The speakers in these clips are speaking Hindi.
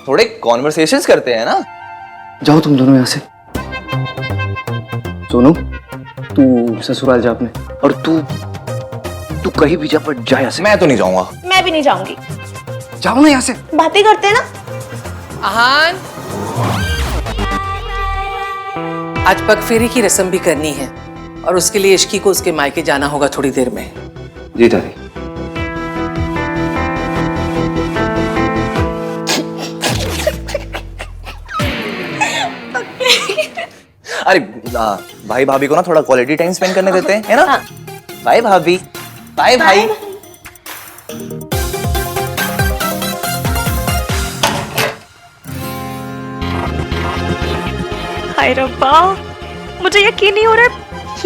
थोड़े कॉन्वर्सेशंस करते हैं ना। जाओ तुम दोनों यहाँ से। सोनू तू ससुराल जा अपने, और तू कहीं भी जा, पर जा यहाँ से। मैं तो नहीं जाऊंगा। मैं भी नहीं जाऊंगी। जाओ ना यहाँ से। बातें करते हैं ना। आहान, आज पगफेरी की रस्म भी करनी है और उसके लिए इश्की को उसके मायके जाना होगा थोड़ी देर में। जी दादी। अरे भाई भाभी को ना थोड़ा क्वालिटी टाइम स्पेंड करने देते हैं, है ना? बाय भाभी, बाय भाई। हाय रब्बा, मुझे यकीन नहीं हो रहा है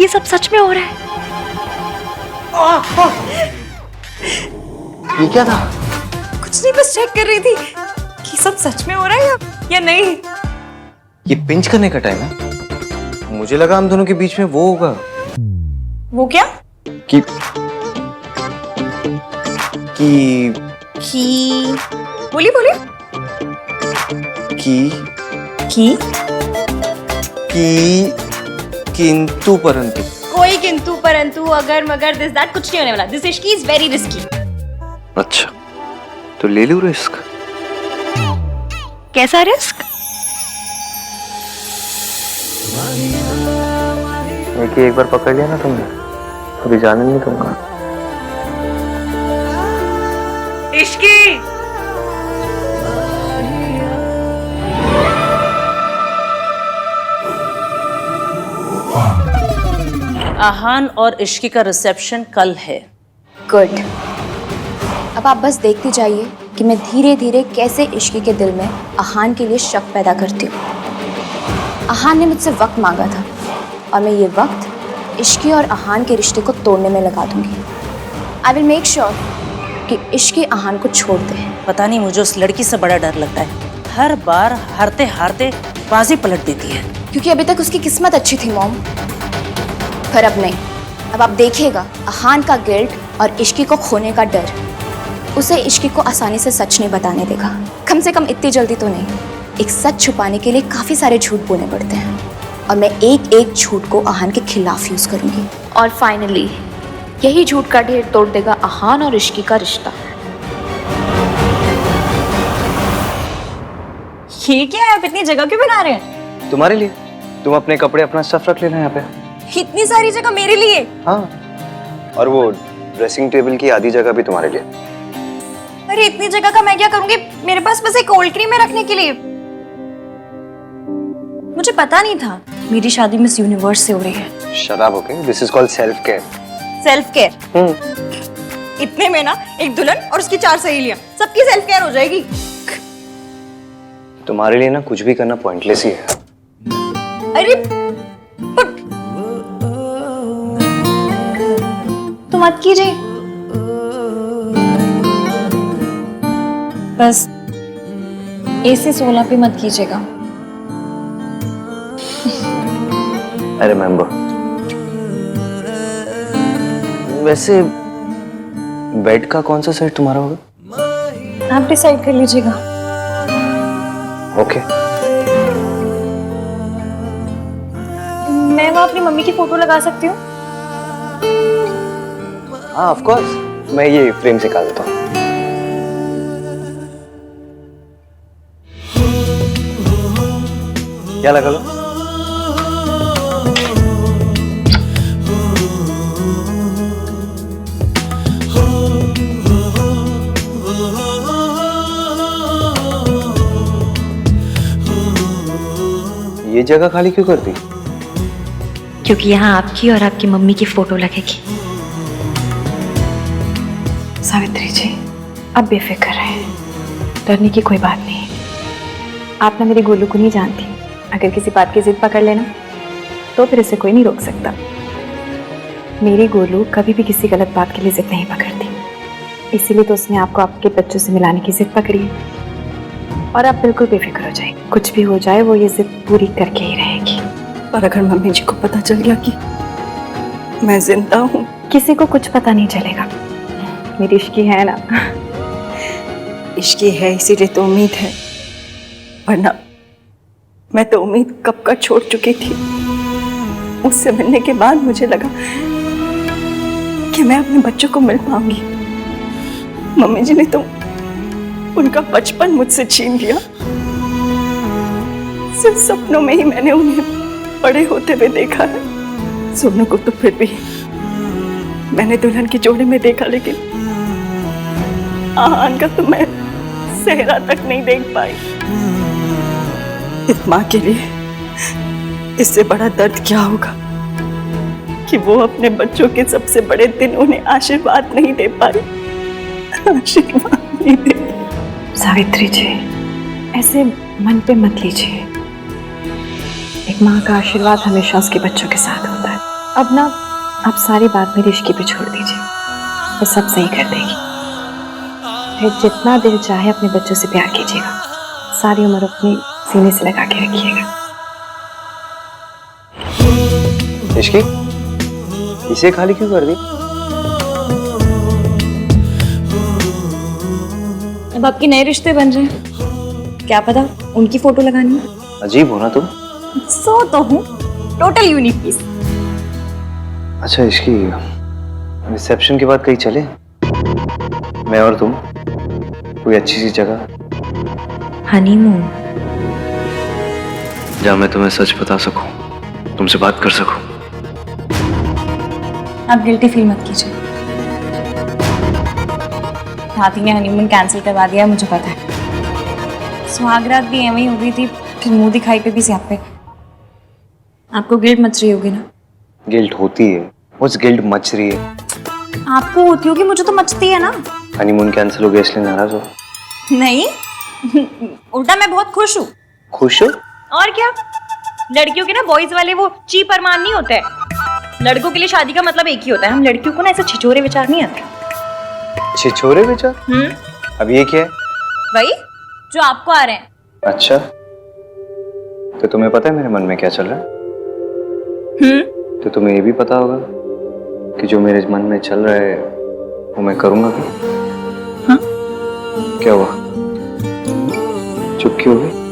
ये सब सच में हो रहा है। ये क्या था? कुछ नहीं, बस चेक कर रही थी कि सब सच में हो रहा है या नहीं। ये पिंच करने का टाइम है। मुझे लगा हम दोनों के बीच में वो होगा। वो क्या? कि बोली बोली। कि किंतु परंतु। कोई किंतु परंतु अगर मगर दिस दैट कुछ नहीं होने वाला। This Ishki is very risky. अच्छा तो ले लूं रिस्क। कैसा रिस्क? एक बार पकड़ लिया ना तुमने, अभी जाने नहीं दूंगा। इश्की आहान और इश्की का रिसेप्शन कल है। गुड। अब आप बस देखते जाइए कि मैं धीरे धीरे कैसे इश्की के दिल में आहान के लिए शक पैदा करती हूँ। आहान ने मुझसे वक्त मांगा था और मैं ये वक्त इश्की और आहान के रिश्ते को तोड़ने में लगा दूंगी। आई विल मेक श्योर कि इश्की आहान को छोड़ दे। पता नहीं मुझे उस लड़की से बड़ा डर लगता है। हर बार हारते हारते बाजी पलट देती है। क्योंकि अभी तक उसकी किस्मत अच्छी थी मॉम, पर अब नहीं। अब आप देखिएगा आहान का गिल्ट और इश्की को खोने का डर उसे इश्की को आसानी से सच नहीं बताने देगा। कम से कम इतनी जल्दी तो नहीं। एक सच छुपाने के लिए काफ़ी सारे झूठ बोलने पड़ते हैं और मैं एक एक झूठ को आहान के खिलाफ यूज़ करूंगी। और फाइनली यही झूठ का ढेर तोड़ देगा आहान और इश्की का रिश्ता। ये क्या है? आप इतनी जगह क्यों बना रहे हैं? तुम्हारे लिए। तुम अपने कपड़े अपना स्टफ रख लेना यहाँ पे। इतनी सारी जगह मेरे लिए? हाँ, और वो ड्रेसिंग टेबल की आधी जगह भी तुम्हारे लिए। अरे इतनी जगह का मैं क्या करूंगी? मेरे पास बस एक कोल्ड क्रीम है रखने के लिए। मुझे पता नहीं था मेरी शादी मिस यूनिवर्स से हो रही है। शराब okay, this is called self care. Self care? इतने में ना एक दुल्हन और उसकी 4 सहेलियां, सबकी सेल्फ केयर हो जाएगी। तुम्हारे लिए ना कुछ भी करना पॉइंटलेस ही है। अरे तो मत कीजिए, बस AC 16 पे मत कीजिएगा। I remember. वैसे बेड का कौन सा सेट तुम्हारा होगा? आप डिसाइड कर लीजिएगा। ओके। मैं वहाँ अपनी मम्मी की फोटो लगा सकती हूँ? हाँ ऑफ कोर्स, मैं ये फ्रेम से निकाल देता हूँ। क्या लगा लो? ये जगह खाली क्यों कर दी? क्योंकि यहाँ आपकी और आपकी मम्मी की फोटो लगेगी। सावित्री जी, अब बेफिक्र रहे, डरने की कोई बात नहीं। आप ना मेरी गोलू को नहीं जानती। अगर किसी बात की जिद पकड़ लेना तो फिर इसे कोई नहीं रोक सकता। मेरी गोलू कभी भी किसी गलत बात के लिए जिद नहीं पकड़ती, इसीलिए तो उसने आपको आपके बच्चों से मिलाने की जिद पकड़ी है। और आप बिल्कुल बेफिक्र हो जाए, कुछ भी हो जाए वो ये जिद पूरी करके ही रहेगी। और अगर मम्मी जी को पता चल गया कि मैं जिंदा हूँ? किसी को कुछ पता नहीं चलेगा। मेरी इश्की है ना। इश्की है, इसीलिए तो उम्मीद है वरना मैं तो उम्मीद कब का छोड़ चुकी थी। उससे मिलने के बाद मुझे लगा कि मैं अपने बच्चों को मिल पाऊंगी। मम्मी जी ने तो उनका बचपन मुझसे छीन लिया। सिर्फ सपनों में ही मैंने उन्हें बड़े होते हुए देखा है। सोनू को तो फिर भी मैंने दुल्हन की जोड़ी में देखा, लेकिन आहान का तो मैं सेहरा तक नहीं देख पाई। इस माँ के लिए इससे बड़ा दर्द क्या होगा कि वो अपने बच्चों के सबसे बड़े दिन उन्हें आशीर्वाद नहीं दे पाई। आशीर्वाद नहीं दे पाई। सावित्री जी, ऐसे मन पे मत लीजिए। एक माँ का आशीर्वाद हमेशा उसके बच्चों के साथ होता है। अब ना आप सारी बात मेरी इश्की पे छोड़ दीजिए, वो सब सही कर देगी। फिर जितना दिल चाहे अपने बच्चों से प्यार कीजिएगा, सारी उम्र अपनी सीने से लगा के रखिएगा। इश्की, इसे खाली क्यों कर दी? अब आपके नए रिश्ते बन रहे हैं, क्या पता उनकी फोटो लगानी है। अजीब हो ना तुम। सो तो हूँ, टोटल यूनिक पीस। अच्छा इश्की, रिसेप्शन के बाद कहीं चले, मैं और तुम, कोई अच्छी सी जगह। हनीमून। जहाँ मैं तुम्हें सच बता सकूं, तुमसे बात कर सकूं। आप गिल्टी फील मत कीजिए। हाथी ने हनीमून कैंसिल करवा दिया, मुझे पता है। सुहागरात भी एवं ही हो गई थी, फिर मुंह दिखाई पे भी स्यापे। आपको गिल्ट मच रही होगी ना? गिल्ट होती है, उस गिल्ट मच रही है। आपको होती होगी, मुझे तो मचती है ना। हनीमून कैंसिल हो गया इसलिए नाराज हो? नहीं, उल्टा मैं बहुत खुश हूँ। खुश हो? और क्या, लड़कियों के ना बॉयज वाले वो चीप अरमान नहीं होते। लड़कों के लिए शादी का मतलब एक ही होता है। हम लड़कियों को ना ऐसे छिछोरे विचार नहीं आते। छिछोरे विचार? अब ये क्या है? वही जो आपको आ रहे हैं। अच्छा, तो तुम्हें पता है मेरे मन में क्या चल रहा है? तो तुम्हें ये भी पता होगा कि जो मेरे मन में चल रहा है वो मैं करूंगा भी। हाँ? क्या हुआ, चुप क्यों हो गई?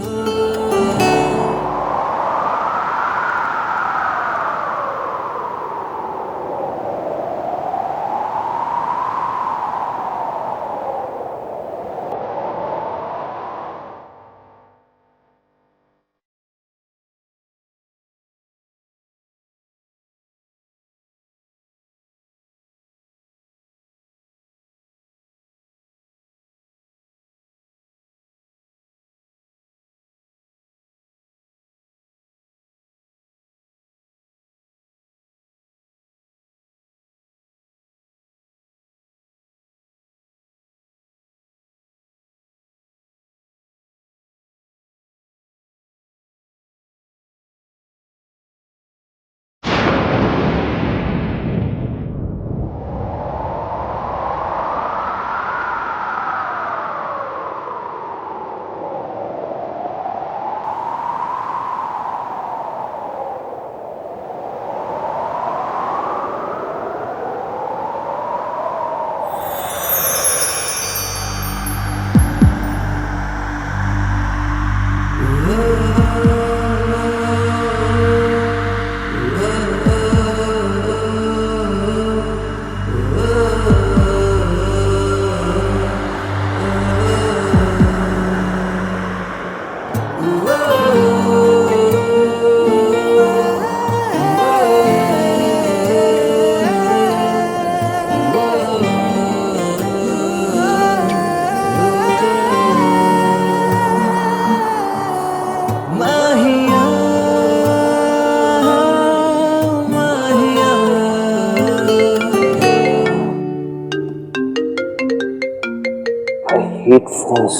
hate phones.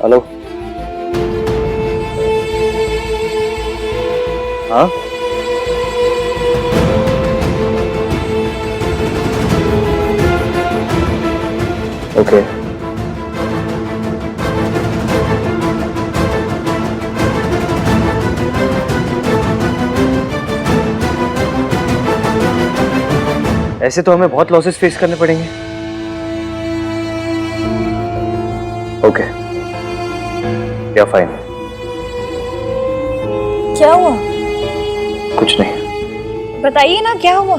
हेलो, हाँ ओके ऐसे तो हमें बहुत लॉसेस फेस करने पड़ेंगे। ओके, या फाइन। क्या हुआ? कुछ नहीं, बताइए ना क्या हुआ।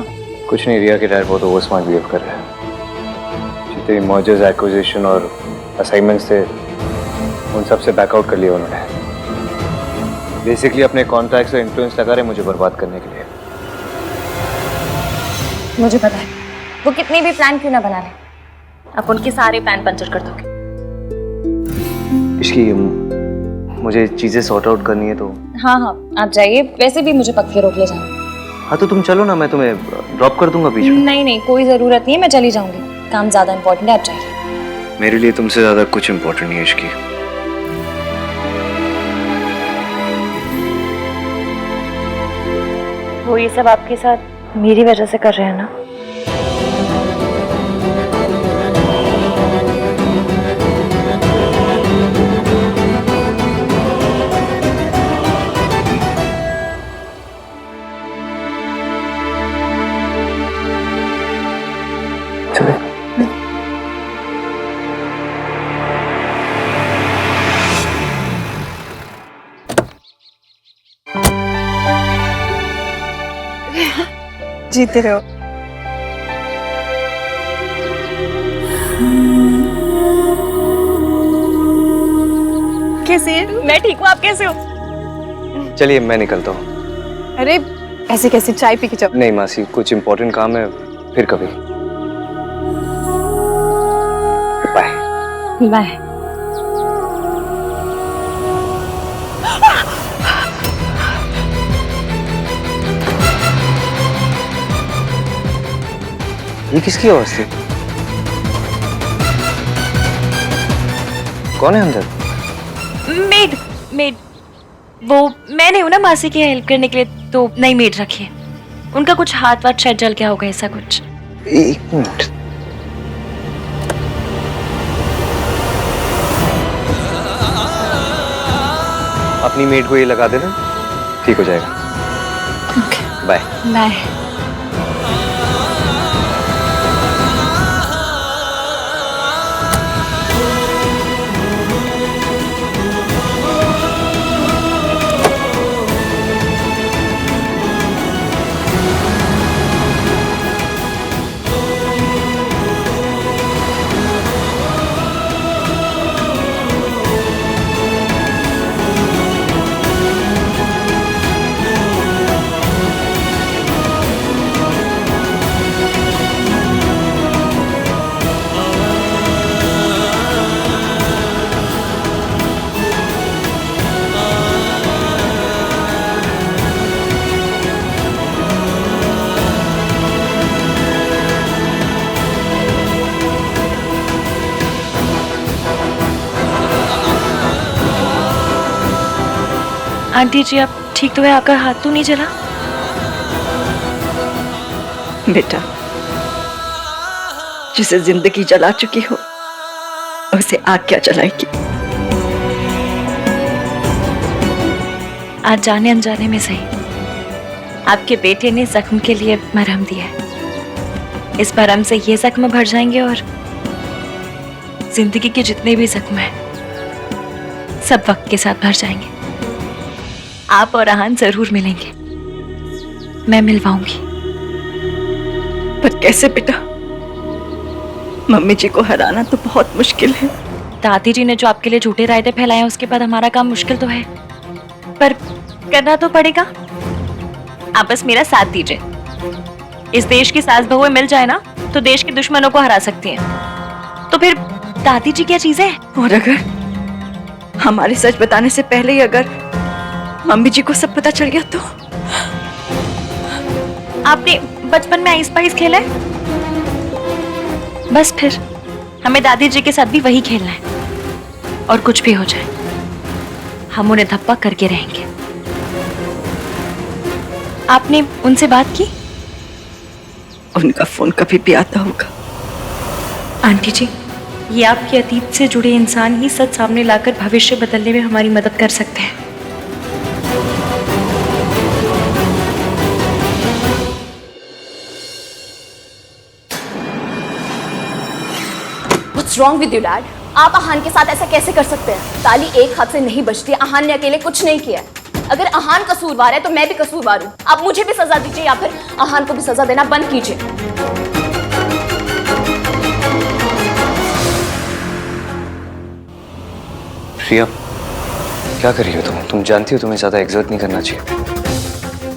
कुछ नहीं। रिया के डैड बहुत ओवर स्मार्ट बिहेव कर रहे हैं। जितने मर्जर्स, एक्विजिशन और असाइनमेंट्स थे उन सब से बैकआउट कर लिया उन्होंने। बेसिकली अपने कॉन्टैक्ट्स और इन्फ्लुएंस लगा रहे मुझे बर्बाद करने के लिए। मुझे पता है वो कितने भी प्लान क्यों ना बना ले, आप उनके सारे प्लान पंचर कर दोगे। इसकी मुझे चीजें सॉर्ट आउट करनी है तो। हाँ हाँ आप जाइए, वैसे भी मुझे पक्के रोक ले जाना। हाँ तो तुम चलो ना, मैं तुम्हें ड्रॉप कर दूंगा बीच में। नहीं नहीं कोई जरूरत नहीं है, मैं चली जाऊंगी, काम ज्यादा इंपॉर्टेंट है, आप जाइए। मेरे लिए तुमसे ज्यादा कुछ इंपॉर्टेंट नहीं है इसकी। वो ये सब आपके साथ मेरी वजह से कर रहे हैं ना? जीते रहो। कैसे है? मैं ठीक हूँ, आप कैसे हो? चलिए मैं निकलता हूँ। अरे ऐसे कैसे, चाय पी के जाओ। नहीं मासी, कुछ इंपॉर्टेंट काम है, फिर कभी। बाय। बाय। ये किसकी आवाज थी? कौन है अंदर? मेड मेड वो मैं नहीं हूँ ना मासी की हेल्प करने के लिए, तो नई मेड रखी है। उनका कुछ हाथ वाथ शायद जल गया होगा, ऐसा कुछ। एक मिनट। अपनी मेड को ये लगा देना, ठीक हो जाएगा। बाय। बाय। आंटी जी आप ठीक तो है? आपका हाथ तो नहीं जला? बेटा, जिसे जिंदगी जला चुकी हो उसे आग क्या जलाएगी? आज जाने अनजाने में सही, आपके बेटे ने जख्म के लिए मरहम दिया है। इस मरहम से ये जख्म भर जाएंगे और जिंदगी के जितने भी जख्म हैं सब वक्त के साथ भर जाएंगे। आप और आहान जरूर मिलेंगे, मैं मिलवाऊंगी। पर कैसे बेटा? मम्मी जी को हराना तो बहुत मुश्किल है। दादी जी ने जो आपके लिए झूठे रायते फैलाए हैं उसके बाद हमारा काम मुश्किल तो है, पर करना तो पड़ेगा। आप बस मेरा साथ दीजिए। इस देश की सास बहुएं मिल जाए ना तो देश के दुश्मनों को हरा सकती हैं। तो फिर दादी जी क्या चीज है? और अगर हमारे सच बताने से पहले ही अगर मम्मी जी को सब पता चल गया तो? आपने बचपन में आइस पाइस खेला है? बस फिर हमें दादी जी के साथ भी वही खेलना है। और कुछ भी हो जाए हम उन्हें धप्पा करके रहेंगे। आपने उनसे बात की? उनका फोन कभी भी आता होगा। आंटी जी, ये आपके अतीत से जुड़े इंसान ही सच सामने लाकर भविष्य बदलने में हमारी मदद कर सकते हैं। What's wrong with you, Dad? आप अहान के साथ ऐसा कैसे कर सकते हैं? ताली एक हाथ से नहीं बजती। अहान ने अकेले कुछ नहीं किया है। अगर अहान कसूरवार है तो मैं भी कसूरवार हूँ। आप मुझे भी सजा दीजिए या फिर अहान को भी सजा देना बंद कीजिए। प्रिया, क्या कर रही हो तुम? तुम जानती हो तुम्हें ज्यादा एग्जर्ट नहीं करना चाहिए।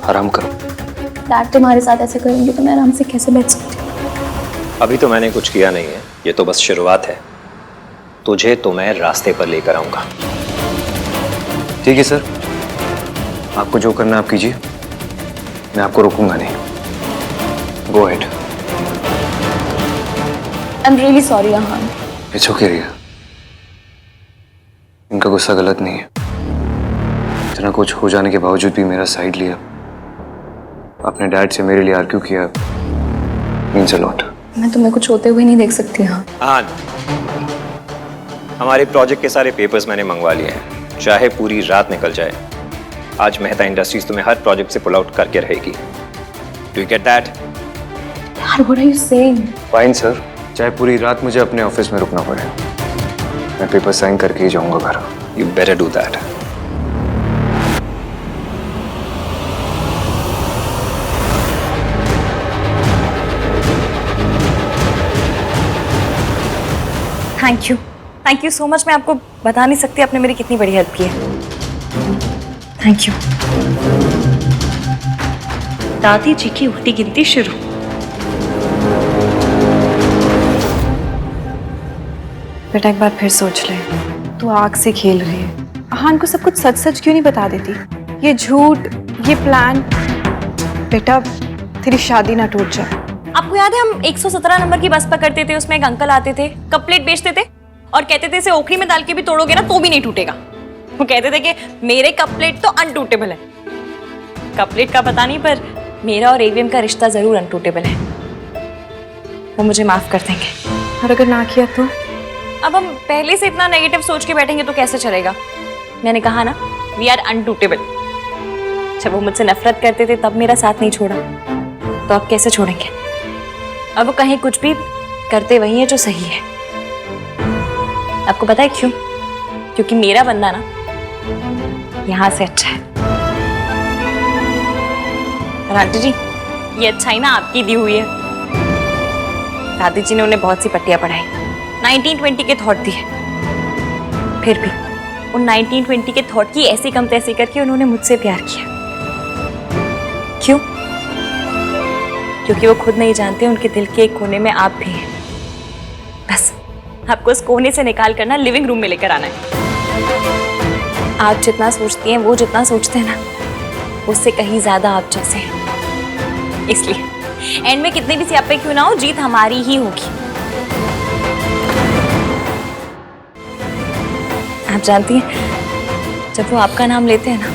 आराम करो। डैड तुम्हारे साथ ऐसे करेंगे तो मैं आराम से कैसे बैठ सकती हूँ? अभी तो मैंने कुछ किया नहीं है, ये तो बस शुरुआत है। तुझे तो मैं रास्ते पर लेकर आऊंगा। ठीक है सर, आपको जो करना आप कीजिए, मैं आपको रोकूंगा नहीं। Go ahead. I am really sorry Ahan. It's okay Riya, इनका गुस्सा गलत नहीं है। इतना कुछ हो जाने के बावजूद भी मेरा साइड लिया, अपने डैड से मेरे लिए आर्ग्यू किया, मीन्स अ लॉट। मैं तुम्हें कुछ होते हुए नहीं देख सकती। हाँ, हमारे प्रोजेक्ट के सारे पेपर्स मैंने मंगवा लिए हैं, चाहे पूरी रात निकल जाए। आज मेहता इंडस्ट्रीज तुम्हें हर प्रोजेक्ट से पुल आउट करके रहेगी। Do you get that? यार what are you saying? Fine sir, चाहे पूरी रात मुझे अपने ऑफिस में रुकना पड़े, मैं पेपर साइन करके ही जाऊंगा घर। You better do that. Thank you so much. मैं आपको बता नहीं सकती आपने मेरी कितनी बड़ी हेल्प की है। Thank you. दादी जी की उल्टी गिनती शुरू। बेटा एक बार फिर सोच ले, तू आग से खेल रही है। अहान को सब कुछ सच सच क्यों नहीं बता देती? ये झूठ, ये प्लान। बेटा तेरी शादी ना टूट जाए। आपको याद है हम 117 नंबर की बस पकड़ते थे, उसमें एक अंकल आते थे, कप प्लेट बेचते थे और कहते थे इसे ओखली में डाल के भी तोड़ोगे ना तो भी नहीं टूटेगा। वो कहते थे कि मेरे कप प्लेट तो अनटूटेबल है। कप प्लेट का पता नहीं, पर मेरा और एवीएम का रिश्ता जरूर अनटूटेबल है। वो मुझे माफ कर देंगे। और अगर ना किया तो? अब हम पहले से इतना नेगेटिव सोच के बैठेंगे तो कैसे चलेगा? मैंने कहा ना, वी आर अनटूटेबल। जब वो मुझसे नफरत करते थे तब मेरा साथ नहीं छोड़ा, तो अब कैसे छोड़ेंगे? अब वो कहीं कुछ भी करते वही है जो सही है। आपको पता है क्यों? क्योंकि मेरा बंदा ना यहां से अच्छा है। और आंटी जी, ये अच्छाई ना आपकी दी हुई है। दादी जी ने उन्हें बहुत सी पट्टियां पढ़ाई, 1920 के थॉट दिए, फिर भी उन 1920 के थॉट की ऐसी कम तैसी करके उन्होंने मुझसे प्यार किया। क्यों? क्योंकि वो खुद नहीं जानते उनके दिल के एक कोने में आप भी हैं। बस आपको उस कोने से निकाल कर ना लिविंग रूम में लेकर आना है। आप जितना सोचती हैं, वो जितना सोचते हैं ना, उससे कहीं ज्यादा आप जैसे हैं। इसलिए एंड में कितने भी सियापे क्यों ना हो, जीत हमारी ही होगी। आप जानती हैं, जब वो आपका नाम लेते हैं ना,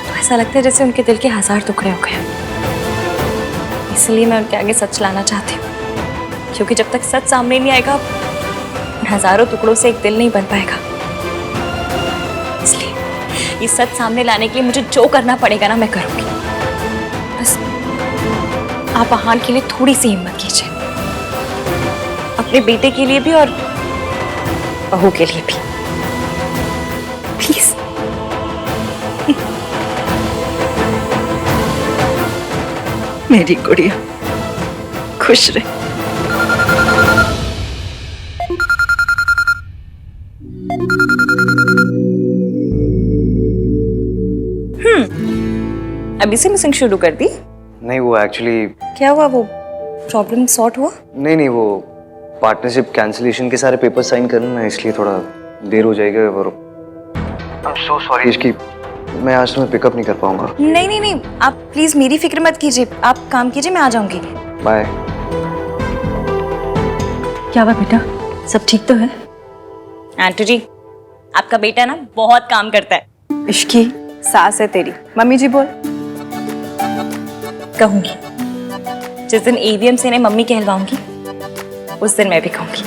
तो ऐसा लगता है जैसे उनके दिल के 1000 टुकड़े हो गए। इसलिए मैं उनके आगे सच लाना चाहती हूँ, क्योंकि जब तक सच सामने नहीं आएगा, हजारों टुकड़ों से एक दिल नहीं बन पाएगा। इसलिए इस सच सामने लाने के लिए मुझे जो करना पड़ेगा ना, मैं करूंगी। बस आप अहान के लिए थोड़ी सी हिम्मत कीजिए, अपने बेटे के लिए भी और बहू के लिए भी, प्लीज। मेरी गुड़िया खुश रहे। अभी से मिसिंग शुरू कर दी? नहीं, वो एक्चुअली क्या हुआ? वो प्रॉब्लम सॉर्ट हुआ? नहीं, वो पार्टनरशिप कैंसिलेशन के सारे पेपर साइन करना है, इसलिए थोड़ा देर हो जाएगा। और आई एम सो सॉरी इसकी, मैं आज तुम्हें पिकअप नहीं कर पाऊंगा। नहीं, आप प्लीज मेरी फिक्र मत कीजिए, आप काम कीजिए, मैं आ जाऊंगी। बाय। क्या हुआ बेटा, सब ठीक तो है? आंटी जी, आपका बेटा ना बहुत काम करता है। इश्की सास है तेरी। मम्मी जी बोल। कहूंगी, जिस दिन एवीएम से इन्हें मम्मी कहलवाऊंगी, उस दिन मैं भी कहूंगी।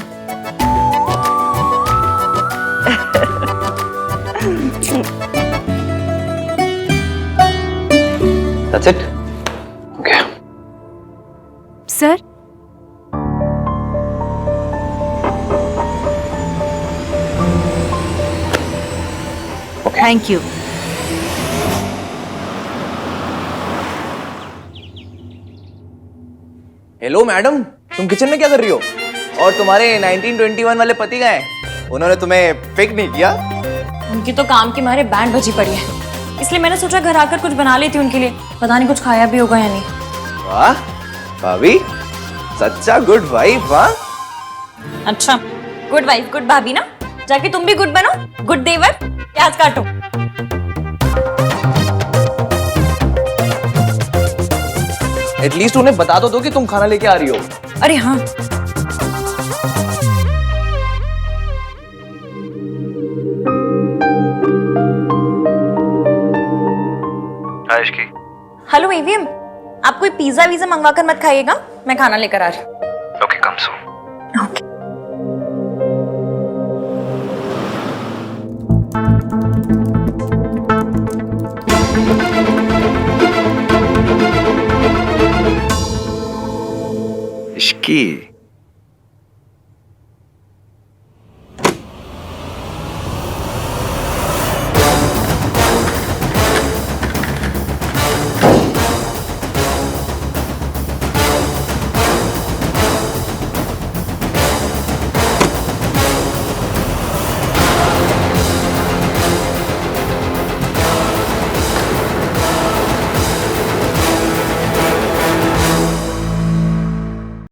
That's it? Okay. Sir thank you. Hello madam, तुम किचन में क्या कर रही हो? और तुम्हारे 1921 वाले पति गए, उन्होंने तुम्हें पिक नहीं किया? उनकी तो काम के मारे बैंड बजी पड़ी है, इसलिए मैंने सोचा घर आकर कुछ बना लेती उनके लिए। पता नहीं कुछ खाया भी होगा या नहीं। वाह भाभी, सच्चा गुड वाइफ। वाह, अच्छा, गुड वाइफ गुड भाभी ना, जाके तुम भी गुड बनो, गुड देवर। प्याज काटो। एटलीस्ट उन्हें बता तो दो कि तुम खाना लेके आ रही हो। अरे हाँ, हेलो एवीएम, आप कोई पिज्जा वीजा मंगवा कर मत खाइएगा, मैं खाना लेकर आ रही हूँ। ओके, कम सून। ओके। इश्की